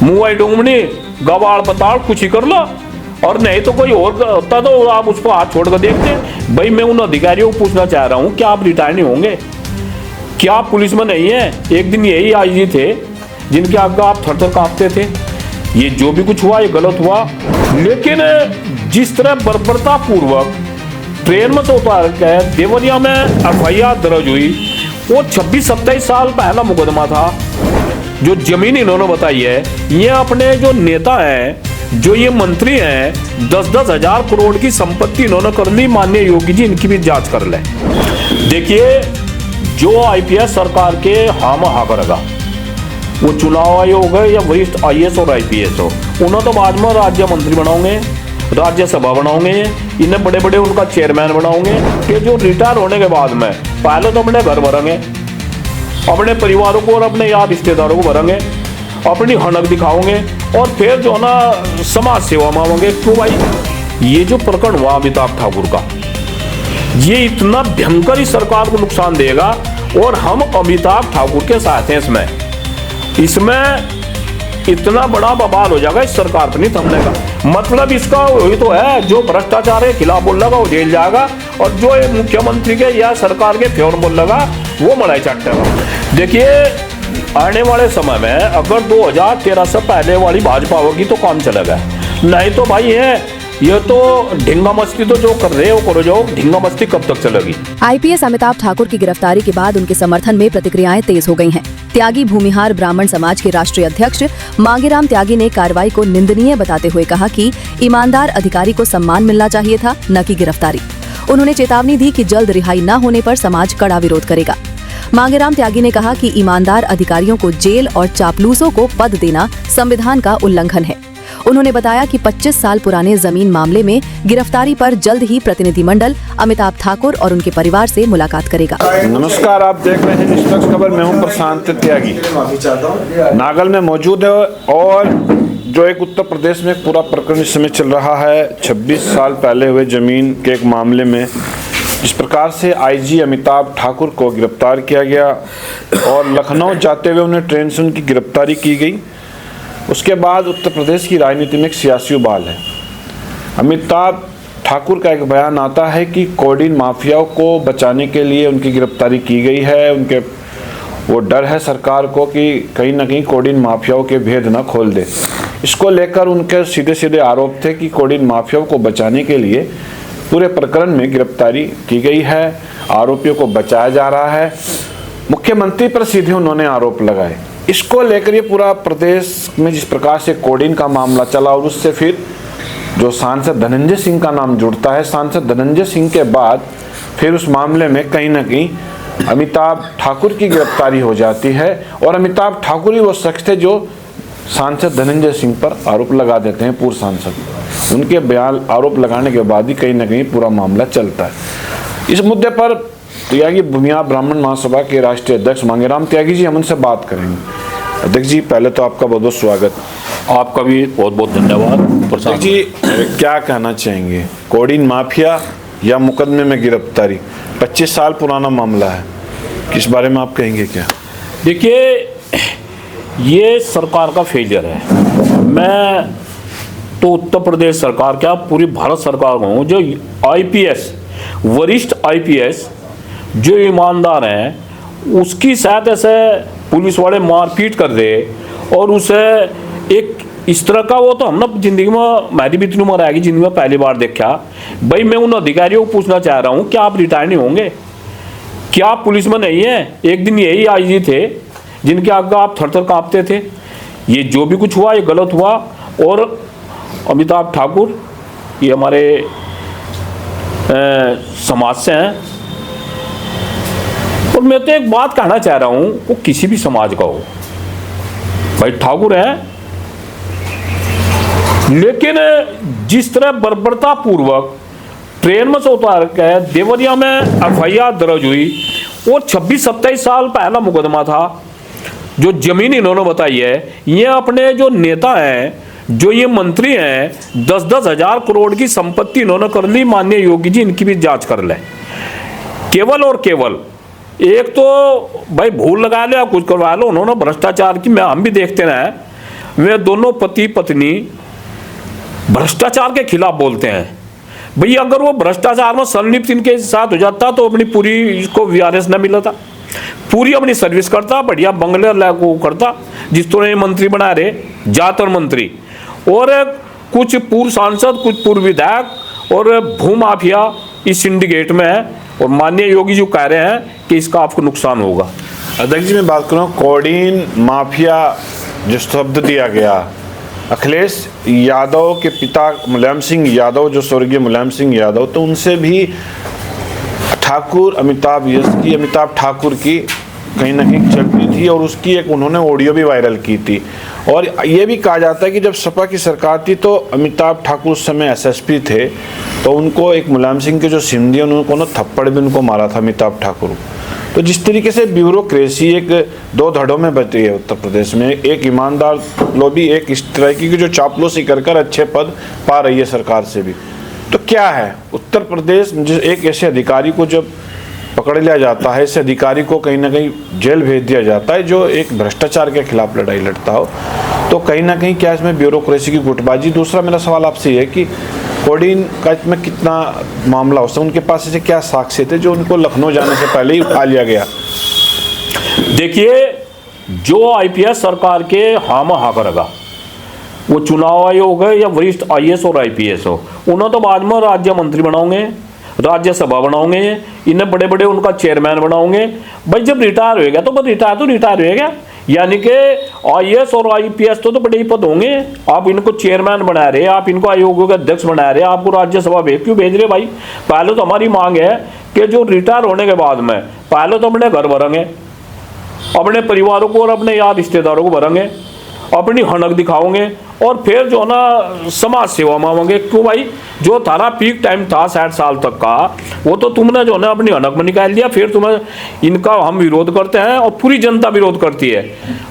मुआई डूंगनी गवाड़ पताड़ कुछ ही कर लो, और नहीं तो कोई और होता तो आप उसको हाथ छोड़ कर देखते। भाई मैं उन अधिकारियों को पूछना चाह रहा हूं, क्या आप रिटायर नहीं होंगे? क्या आप पुलिस में नहीं है? एक दिन यही आईजी थे जिनके आगे आप थर थर कांपते थे। ये जो भी कुछ हुआ ये गलत हुआ, लेकिन जिस तरह बर्बरता पूर्वक ट्रेन में से उतार के देवरिया में एफआईआर दर्ज हुई, वो 26-27 साल पहला मुकदमा था। जो जमीन इन्होंने बताई है, ये अपने जो नेता हैं, जो ये मंत्री हैं, 10-10 हजार करोड़ की संपत्ति इन्होंने कर ली। माननीय योगी जी इनकी भी जांच कर ले। देखिए, जो आईपीएस सरकार के हम हा करेगा, वो चुनाव आयोग है या वरिष्ठ आईएएस और आईपीएस हो, उन्हें तो बाद में राज्य मंत्री बनाओगे, राज्यसभा बनाओगे, इन्हें बड़े बड़े उनका चेयरमैन बनाओगे कि जो रिटायर होने के बाद में पहले तो अपने घर भरेंगे, अपने परिवारों को और अपने यार रिश्तेदारों को भरेंगे, अपनी हनक दिखाओगे और फिर जो ना समाज सेवा मांगोगे। क्यों भाई? ये जो प्रकरण हुआ अमिताभ ठाकुर का, ये इतना भयंकर इस सरकार को नुकसान देगा, और हम अमिताभ ठाकुर के साथ हैं इसमें इतना बड़ा बवाल हो जाएगा इस सरकार पर नहीं थमने का। मतलब इसका वही तो है, जो भ्रष्टाचार के खिलाफ बोल लगा वो जेल जाएगा, और जो मुख्यमंत्री के या सरकार के फेवर बोल लगा वो मलाई चाटेगा। देखिए, आने वाले समय में अगर 2013 से पहले वाली भाजपा होगी तो काम चलेगा, नहीं तो भाई है ये तो ढींगा मस्ती, तो जो कर रहे हो करो, जो ढींगा मस्ती कब तक चलेगी। आईपीएस अमिताभ ठाकुर की गिरफ्तारी के बाद उनके समर्थन में प्रतिक्रियाएं तेज हो गई हैं। त्यागी भूमिहार ब्राह्मण समाज के राष्ट्रीय अध्यक्ष मांगेराम त्यागी ने कार्रवाई को निंदनीय बताते हुए कहा कि ईमानदार अधिकारी को सम्मान मिलना चाहिए था, न कि गिरफ्तारी। उन्होंने चेतावनी दी कि जल्द रिहाई न होने पर समाज कड़ा विरोध करेगा। मांगेराम त्यागी ने कहा कि ईमानदार अधिकारियों को जेल और चापलूसों को पद देना संविधान का उल्लंघन है। उन्होंने बताया कि 25 साल पुराने जमीन मामले में गिरफ्तारी पर जल्द ही प्रतिनिधिमंडल अमिताभ ठाकुर और उनके परिवार से मुलाकात करेगा। नमस्कार, आप देख रहे हैं निष्पक्ष खबर। मैं हूं प्रशांत त्यागी, नागल में मौजूद है। और जो एक उत्तर प्रदेश में एक पूरा प्रकरण इस समय चल रहा है, 26 साल पहले हुए जमीन के एक मामले में जिस प्रकार से आईजी अमिताभ ठाकुर को गिरफ्तार किया गया और लखनऊ जाते हुए उन्हें ट्रेन से उनकी गिरफ्तारी की गई, उसके बाद उत्तर प्रदेश की राजनीति में एक सियासी उबाल है। अमिताभ ठाकुर का एक बयान आता है कि कोडीन माफियाओं को बचाने के लिए उनकी गिरफ्तारी की गई है। उनके वो डर है सरकार को कि कहीं ना कहीं कोडीन माफियाओं के भेद न खोल दे। इसको लेकर उनके सीधे सीधे आरोप थे कि कोडीन माफियाओं को बचाने के लिए पूरे प्रकरण में गिरफ्तारी की गई है, आरोपियों को बचाया जा रहा है। मुख्यमंत्री पर सीधे उन्होंने आरोप लगाए। इसको लेकर ये पूरा प्रदेश में जिस प्रकार से कोडीन का मामला चला, और उससे फिर जो सांसद धनंजय सिंह का नाम जुड़ता है, सांसद धनंजय सिंह के बाद फिर उस मामले में कहीं ना कहीं अमिताभ ठाकुर की गिरफ्तारी हो जाती है। और अमिताभ ठाकुर ही वो शख्स थे जो सांसद धनंजय सिंह पर आरोप लगा देते हैं, पूर्व सांसद। उनके बयान आरोप लगाने के बाद ही कहीं ना कहीं पूरा मामला चलता है। इस मुद्दे पर त्यागी भूमिहार ब्राह्मण महासभा के राष्ट्रीय अध्यक्ष मांगेराम त्यागी जी हम उनसे बात करेंगे। अध्यक्ष जी, पहले तो आपका बहुत बहुत स्वागत। आपका भी बहुत बहुत धन्यवाद। अध्यक्ष जी, क्या कहना चाहेंगे, कोडीन माफिया या मुकदमे में गिरफ्तारी? 25 साल पुराना मामला है, किस बारे में आप कहेंगे क्या? देखिए, ये सरकार का फेलियर है। मैं तो उत्तर प्रदेश सरकार क्या पूरी भारत सरकार हूँ, जो आईपीएस वरिष्ठ आईपीएस जो ईमानदार हैं, उसकी शायद ऐसे पुलिस वाले मारपीट कर दे और उसे एक इस तरह का, वो तो हम ना जिंदगी में मेरी भी इतनी उम्र आएगी, जिंदगी में पहली बार देखा। भाई मैं उन अधिकारियों को पूछना चाह रहा हूँ, क्या आप रिटायर नहीं होंगे? क्या आप पुलिस में नहीं है? एक दिन यही आईजी थे जिनके आगे आप थर थर कांपते थे। ये जो भी कुछ हुआ ये गलत हुआ। और अमिताभ ठाकुर ये हमारे समाज से हैं, और मैं तो एक बात कहना चाह रहा हूं, वो किसी भी समाज का हो, भाई ठाकुर है, लेकिन जिस तरह बर्बरता पूर्वक ट्रेन में से उतार के देवरिया में एफआईआर दर्ज हुई, वो 26-27 साल पहला मुकदमा था। जो जमीन इन्होंने बताई है, ये अपने जो नेता हैं, जो ये मंत्री हैं, 10-10 हजार करोड़ की संपत्ति इन्होंने कर ली। माननीय योगी जी इनकी भी जांच कर ले। केवल और केवल एक तो भाई भूल लगा लो या कुछ करवा लो, उन्होंने भ्रष्टाचार की, मैं हम भी देखते रहे, वे दोनों पति पत्नी भ्रष्टाचार के खिलाफ बोलते हैं। भैया अगर वो भ्रष्टाचार में संलिप्त इनके साथ हो जाता तो अपनी पूरी इसको वीआरएस न मिला था, पूरी अपनी सर्विस करता, बढ़िया बंगले लागू करता, जिस तरह मंत्री बना रहे ज्यादातर मंत्री, और कुछ पूर्व सांसद, कुछ पूर्व विधायक और भूमाफिया इस सिंडिकेट में है। और माननीय योगी जी कह रहे हैं कि इसका आपको नुकसान होगा। अध्यक्ष जी, मैं बात करूँ कोडीन माफिया जो शब्द दिया गया, अखिलेश यादव के पिता मुलायम सिंह यादव, जो स्वर्गीय मुलायम सिंह यादव, तो उनसे भी ठाकुर अमिताभ ठाकुर की कहीं ना कहीं चलती थी और उसकी एक उन्होंने ऑडियो भी वायरल की थी। और ये भी कहा जाता है कि जब सपा की सरकार थी तो अमिताभ ठाकुर उस समय एसएसपी थे, तो उनको एक मुलायम सिंह के जो सिंधी उनको ना थप्पड़ भी उनको मारा था अमिताभ ठाकुर। तो जिस तरीके से ब्यूरोक्रेसी एक दो धड़ों में बटी है उत्तर प्रदेश में, एक ईमानदार लोबी, एक इस तरह की जो चापलूसी कर अच्छे पद पा रही है सरकार से भी। तो क्या है उत्तर प्रदेश में एक ऐसे अधिकारी को जब पकड़ लिया जाता है, ऐसे अधिकारी को कहीं ना कहीं जेल भेज दिया जाता है जो एक भ्रष्टाचार के खिलाफ लड़ाई लड़ता हो, तो कहीं ना कहीं क्या इसमें ब्यूरोक्रेसी की गुटबाजी। दूसरा मेरा सवाल आपसे ये है कि कोडीन का इसमें कितना मामला हो सकता है, उनके पास ऐसे क्या साक्ष्य थे जो उनको लखनऊ जाने से पहले ही उठा लिया गया? देखिए, जो आईपीएस सरकार के हामा हा करेगा, वो चुनाव आयोग है या वरिष्ठ आईएएस और आईपीएस हो, उन्हें तो बाद में राज्य मंत्री बनाओगे, राज्यसभा बनाओगे, इन्हें बड़े बड़े उनका चेयरमैन बनाओगे। भाई जब रिटायर होएगा तो रिटायर होएगा, यानी कि आईएएस और आईपीएस तो बड़े ही पद होंगे। आप इनको चेयरमैन बना रहे, आप इनको आयोग के अध्यक्ष बना रहे, आपको राज्यसभा क्यों भेज रहे भाई? पहले तो हमारी मांग है कि जो रिटायर होने के बाद में पहले तो अपने घर भरेंगे, अपने परिवारों को और अपने यार रिश्तेदारों को भरेंगे, अपनी हनक दिखाओगे और फिर जो ना समाज सेवा मांगोगे। क्यों भाई, जो तारा पीक टाइम था 60 साल तक का, वो तो तुमने जो ना अपनी हनक में निकाल दिया। फिर तुम्हें इनका हम विरोध करते हैं और पूरी जनता विरोध करती है।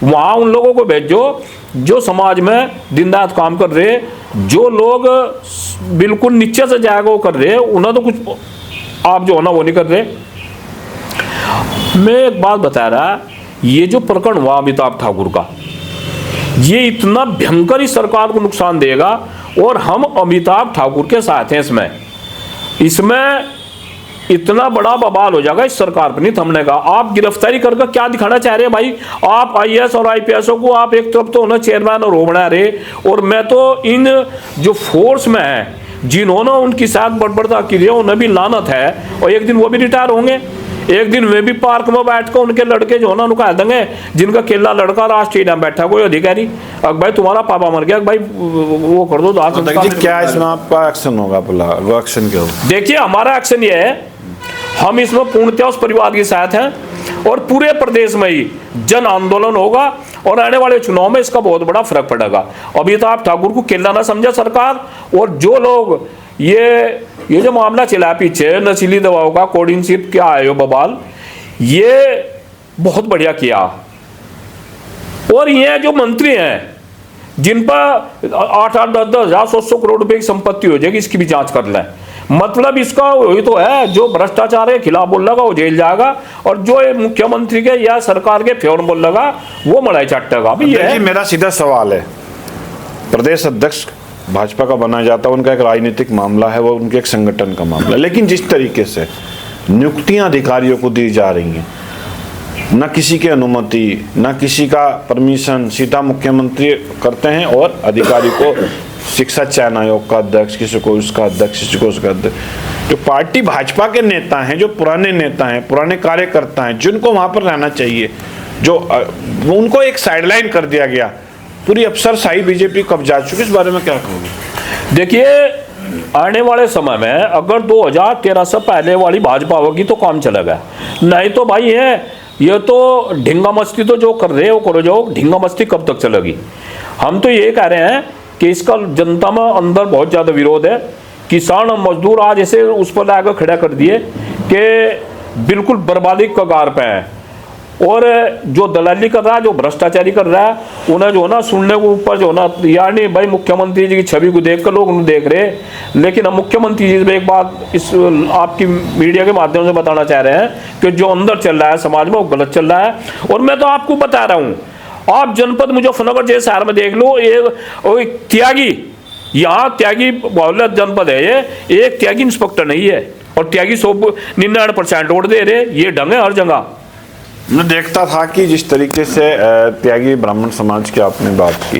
वहाँ उन लोगों को भेजो जो समाज में दिन रात काम कर रहे, जो लोग बिल्कुल नीचे से जाएगा वो कर रहे, उन्हें तो कुछ आप जो है ना वो नहीं कर रहे। मैं एक बात बता रहा, ये जो प्रकरण हुआ अमिताभ ठाकुर का, ये इतना भयंकर इस सरकार को नुकसान देगा और हम अमिताभ ठाकुर के साथ हैं। इसमें इतना बड़ा बवाल हो जाएगा इस सरकार पर नहीं थमने का। आप गिरफ्तारी करके क्या दिखाना चाह रहे हैं भाई? आप आईएएस और आईपीएसओं को आप एक तरफ तो उन्हें चेयरमैन और वो बना रहे, और मैं तो इन जो फोर्स में है जिन्होंने उनकी साथ बड़बड़ता की है उन्हें भी लानत है, और एक दिन वो भी रिटायर होंगे। एक दिन वे भी पार्क में बैठकर उनके लड़के जो ना उनको कह देंगे, जिनका केला लड़का राष्ट्रीय नाम बैठा कोई अधिकारी, अब भाई तुम्हारा पापा मर गया, भाई वो कर दो। क्या इसमें आपका एक्शन होगा? वो एक्शन क्या होगा? देखिए, हमारा एक्शन ये है, हम इसमें पूर्णतः उस परिवार के साथ हैं और पूरे प्रदेश में ही जन आंदोलन होगा और आने वाले चुनाव में इसका बहुत बड़ा फर्क पड़ेगा। अमिताभ ठाकुर को केला ना समझे सरकार, और जो लोग ये जो मामला चला पीछे नशीली दवाओं का, कोडीन सिर्फ क्या है यो बवाल, ये बहुत बढ़िया किया। और ये जो मंत्री हैं जिन पर 8-8, 10-10 हजार, 100 करोड़ रुपए की संपत्ति हो जाएगी, इसकी भी जांच कर लें। मतलब इसका वही तो है, जो भ्रष्टाचार के खिलाफ बोल लगा वो जेल जाएगा, और जो मुख्यमंत्री के या सरकार के फेवर बोल लगा वो मलाई चाटेगा। मेरा सीधा सवाल है, प्रदेश अध्यक्ष भाजपा का बनाया जाता है, उनका एक राजनीतिक मामला है, वो उनके एक संगठन का मामला है, लेकिन जिस तरीके से नियुक्तियां अधिकारियों को दी जा रही हैं, न किसी की अनुमति, न किसी का परमिशन, सीधा मुख्यमंत्री करते हैं और अधिकारी को शिक्षा चयन आयोग का अध्यक्ष, किसी को उसका अध्यक्ष, किसी को उसका अध्यक्ष। जो पार्टी भाजपा के नेता हैं, जो पुराने नेता हैं, पुराने कार्यकर्ता हैं, जिनको वहां पर रहना चाहिए, जो उनको एक साइडलाइन कर दिया गया, पूरी अफसरशाही बीजेपी कब्जा चुकी। इस बारे में क्या कहोगे? देखिए, आने वाले समय में अगर 2013 से पहले वाली भाजपा होगी तो काम चलेगा, नहीं तो भाई ये तो ढींगा मस्ती तो जो कर रहे हो करो, जो ढींगा मस्ती कब तक चलेगी? हम तो ये कह रहे हैं कि इसका जनता में अंदर बहुत ज़्यादा विरोध है। किसान और मजदूर आज ऐसे उस पर लाकर खड़ा कर दिए कि बिल्कुल बर्बादी के कगार पे हैं, और जो दलाली कर रहा है, जो भ्रष्टाचारी कर रहा है, उन्हें जो ना सुनने के ऊपर जो ना यानी भाई मुख्यमंत्री जी की छवि को देख कर लोग उन्हें देख रहे। लेकिन हम मुख्यमंत्री जी से एक बात इस आपकी मीडिया के माध्यम से बताना चाह रहे हैं कि जो अंदर चल रहा है समाज में वो गलत चल रहा है। और मैं तो आपको बता रहा हूँ, आप जनपद मुजफ्फरनगर जैसे शहर में देख लो, एक त्यागी, यहाँ त्यागी बहुल्य जनपद है, ये एक त्यागी इंस्पेक्टर नहीं है, और त्यागी 99% वोट दे रहे। ये ढंग है हर जगह। मैं देखता था कि जिस तरीके से त्यागी ब्राह्मण समाज की आपने बात की,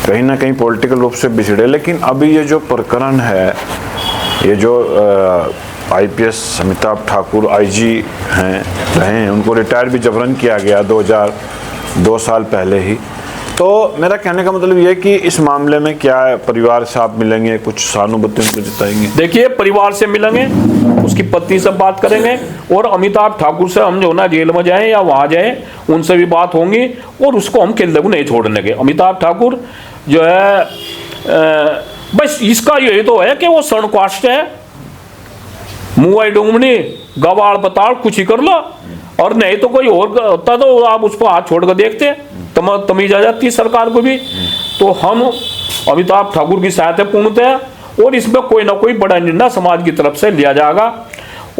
कहीं ना कहीं पॉलिटिकल रूप से बिछड़े, लेकिन अभी ये जो प्रकरण है, ये जो आईपीएस अमिताभ ठाकुर आईजी रहे हैं, उनको रिटायर भी जबरन किया गया 2 साल पहले ही। तो मेरा कहने का मतलब ये है कि इस मामले में क्या परिवार से आप मिलेंगे, कुछ सहानुभूति उनको जताएंगे? देखिए, परिवार से मिलेंगे, उसकी पत्नी से बात करेंगे, और अमिताभ ठाकुर से हम जो ना जेल में जाएं या वहां जाएं, उनसे भी बात होंगी, और उसको हम किले को नहीं छोड़ने के। अमिताभ ठाकुर जो है बस इसका यही तो है कि वो सणकास्ट है, मुआई डूंगनी गवाड़ बताड़ कुछ ही कर लो, और नहीं तो कोई और होता तो आप उस पर हाथ छोड़ कर देखते, तमीज आ जाती सरकार को भी। तो हम अमिताभ ठाकुर की सहायता पूर्णतः है, और इसमें कोई ना कोई बड़ा निर्णय समाज की तरफ से लिया जाएगा।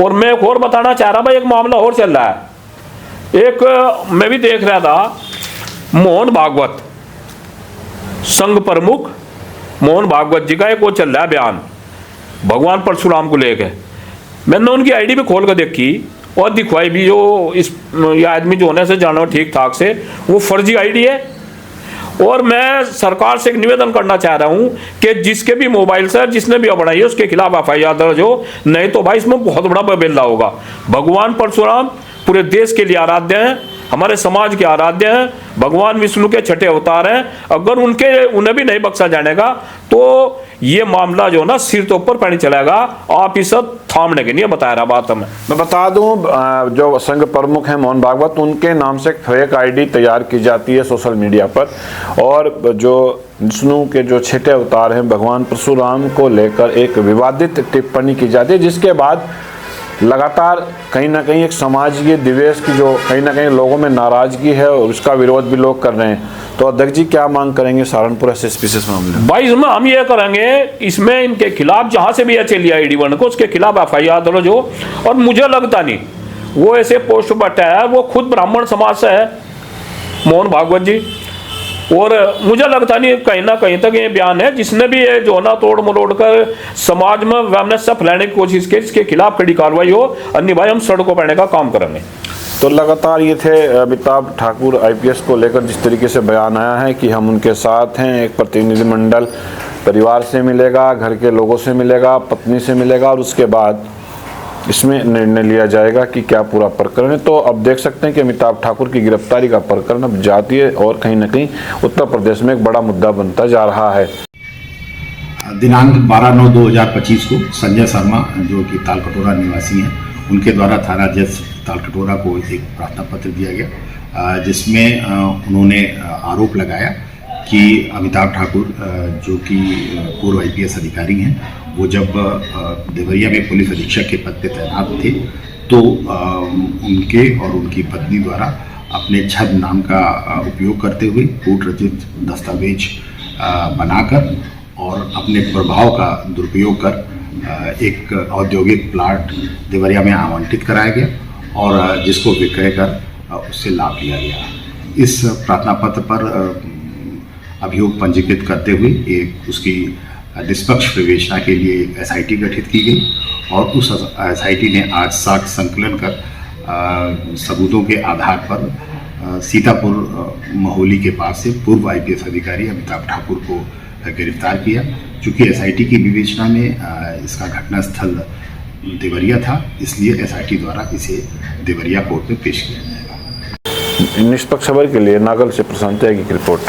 और मैं एक और बताना चाह रहा भाई, एक मामला और चल रहा है। एक मैं भी देख रहा था, मोहन भागवत संघ प्रमुख मोहन भागवत जी का एक वो चल रहा है बयान भगवान परशुराम को लेकर। मैंने उनकी आईडी पे खोल कर देखी और दिखवाई भी, जो ये आदमी जो होने से जाना ठीक ठाक से, वो फर्जी आईडी है। और मैं सरकार से एक निवेदन करना चाह रहा हूं कि जिसके भी मोबाइल से जिसने भी बनाई है उसके खिलाफ एफआईआर दर्ज हो, नहीं तो भाई इसमें बहुत बड़ा बबेला होगा। भगवान परशुराम पूरे देश के लिए आराध्य हैं, हमारे समाज के आराध्य हैं, भगवान विष्णु के छठे अवतार हैं। अगर उन्हें भी नहीं बख्शा जानेगा तो ये मामला जो ना सिर तो ऊपर पानी चलेगा। आप इसे थामने के लिए बता रहा बात हमें। मैं बता दूं, जो संघ प्रमुख हैं मोहन भागवत, उनके नाम से फेक आईडी तैयार की जाती है सोशल मीडिया पर, और जो विष्णु के जो छठे अवतार हैं भगवान परशुराम को लेकर एक विवादित टिप्पणी की जाती है, जिसके बाद लगातार कहीं ना कहीं एक समाजीय दिवेश की जो कहीं ना कहीं लोगों में नाराजगी है, और उसका विरोध भी लोग कर रहे हैं। तो अध्यक्ष जी क्या मांग करेंगे सहारनपुर एसएसपी से इस मामले में? भाई इसमें हम ये करेंगे, इसमें इनके खिलाफ जहां से भी चली आईडी बन को उसके खिलाफ एफआईआर दर्ज हो। और मुझे लगता नहीं वो ऐसे पोस्ट बटा है, वो खुद ब्राह्मण समाज से है मोहन भागवत जी, और मुझे लगता नहीं कहीं ना कहीं तक ये बयान है जिसने भी ये जो ना तोड़ मरोड़ कर समाज में वैमनस्य फैलाने की कोशिश की, इसके खिलाफ कड़ी कार्रवाई हो, अन्य भाई हम सड़कों पर आने का काम करेंगे। तो लगातार ये थे अमिताभ ठाकुर आईपीएस को लेकर जिस तरीके से बयान आया है कि हम उनके साथ हैं, एक प्रतिनिधिमंडल परिवार से मिलेगा, घर के लोगों से मिलेगा, पत्नी से मिलेगा, और उसके बाद इसमें निर्णय लिया जाएगा कि क्या पूरा प्रकरण है। तो अब देख सकते हैं कि अमिताभ ठाकुर की गिरफ्तारी का प्रकरण अब जातीय और कहीं ना कहीं उत्तर प्रदेश में एक बड़ा मुद्दा बनता जा रहा है। दिनांक 12/9/2025 को संजय शर्मा, जो कि तालकटोरा निवासी हैं, उनके द्वारा थाना जज तालकटोरा को एक प्रार्थना पत्र दिया गया, जिसमें उन्होंने आरोप लगाया कि अमिताभ ठाकुर, जो कि पूर्व आईपीएस अधिकारी हैं, वो जब देवरिया में पुलिस अधीक्षक के पद पर तैनात थे तो उनके और उनकी पत्नी द्वारा अपने छद नाम का उपयोग करते हुए कूट रचित दस्तावेज बनाकर और अपने प्रभाव का दुरुपयोग कर एक औद्योगिक प्लाट देवरिया में आवंटित कराया गया, और जिसको विक्रय कर उससे लाभ लिया गया। इस प्रार्थना पत्र पर अभियोग पंजीकृत करते हुए एक उसकी निष्पक्ष विवेचना के लिए एक एसआईटी गठित की गई, और उस एसआईटी ने आज साक्ष्य संकलन कर सबूतों के आधार पर सीतापुर महोली के पास से पूर्व आईपीएस अधिकारी अमिताभ ठाकुर को गिरफ्तार किया। चूँकि एसआईटी की विवेचना में इसका घटनास्थल देवरिया था, इसलिए एसआईटी द्वारा इसे देवरिया कोर्ट में पेश किया जाएगा। निष्पक्ष खबर के लिए नागल से प्रशांत त्यागी की रिपोर्ट।